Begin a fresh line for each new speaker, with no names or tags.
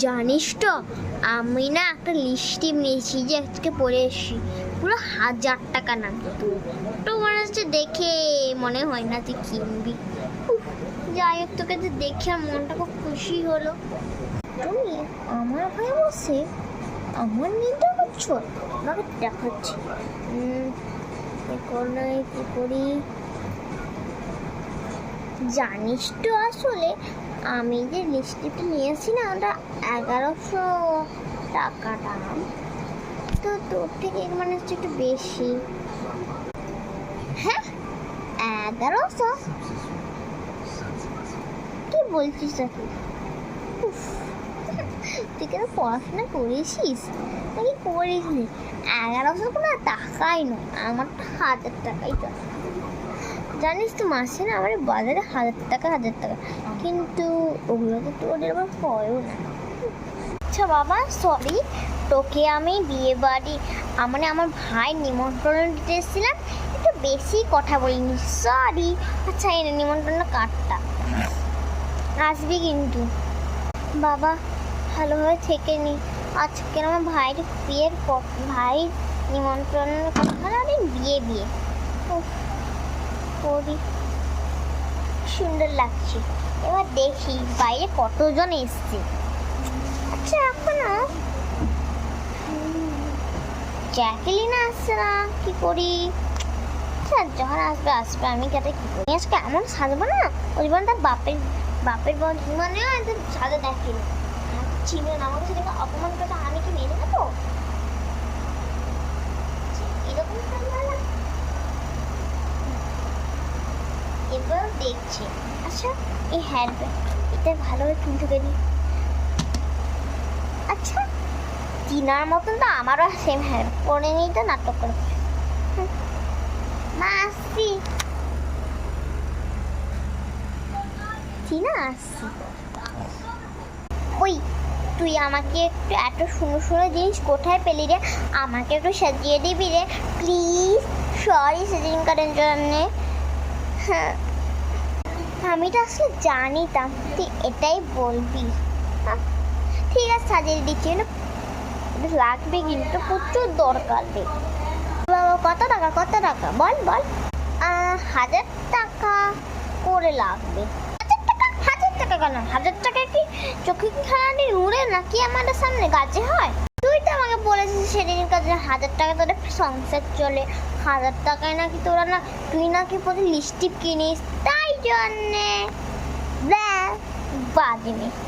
জানিস তো আমি না একটা লিপস্টিক নিয়েছি যে আজকে পরে এসেছি, পুরো 1000 টাকা নাম। তো মনে হচ্ছে দেখে মনে হয় না তুই কিনবি। যাই হোক, তোকে তো দেখে আর মনটা খুব খুশি হলো। তুমি আমার হয়ে বসে আমার নিতে করছো, আমাকে দেখাচ্ছি কি করি। জানিস তো আসলে আমি যে লিপস্টিকটা নিয়েছি না, ওটা 1100 টাকা দাম। তো তোর থেকে মানে হচ্ছে একটু বেশি। হ্যাঁ, 1100? কি বলছিস নাকি? তুই কেন পড়াশোনা করেছিস নাকি করিস নি? 1100 কোনো টাকাই নয়, আমার তো 1000 টাকাই তো। জানিস তো মাসে না আমার বাজারে 1000 টাকা কিন্তু ওগুলো তো তোদের আবার হয়ও না। আচ্ছা বাবা, সরি, তোকে আমি বিয়ে বাড়ি মানে আমার ভাই নিমন্ত্রণ দিতে এসেছিলাম, একটু বেশি কথা বলিনি, সরি। আচ্ছা এই নিমন্ত্রণ কার্ডটা, আসবি কিন্তু। বাবা ভালোভাবে থেকে নি, আজকে আমার ভাইয়ের বিয়ের ভাই নিমন্ত্রণের কথা না, বিয়ে করি। সুন্দর লাগছে। এবার দেখি বাইরে কতজন এসছে। আচ্ছা এখনো জ্যাকেলিনা আসছে না, কি করি? আচ্ছা যখন আসবে আমি কেটে কি করি? আজকে এমন সাজবো না, ওই বোন তার বাপের মানে সাজা দেখেনি, চিনে না, আমাকে সেটাকে অপমান করতে আমি কি মেনে নেবো? এরকম এবার দেখছি। আচ্ছা এই হেয়ার ব্যান্ড এটা ভালোভাবে ঢুকে দিই। আচ্ছা টিনার মতন তো আমারও সেম হেয়ার পরে নিই তো, নাটক করে। মা আসছি, টিনা আসছি। ওই তুই আমাকে একটু এত সুন্দর সুন্দর জিনিস কোথায় পেলি রে? আমাকে একটু সাজিয়ে দিবি রে প্লিজ। সরি সেদিন করার জন্যে। হ্যাঁ আমি তো আসলে জানিতাম তুই এটাই বলবি। ঠিক আছে সাজিয়ে দিচ্ছি, লাগবে কিন্তু প্রচুর দরকার রে। কত টাকা বল 1000 টাকা করে লাগবে। 1000 টাকা কেন? 1000 টাকা কি চোখে কি খালি উড়ে নাকি আমাদের সামনে গাছে হয়? তুই তো আমাকে বলেছিস সেদিন কাজে 1000 টাকা তোদের সংসার চলে, 1000 টাকায় নাকি তোরা না তুই নাকি প্রতি লিপস্টিক কিনিস, তাই জন্যে বাজে মেয়ে।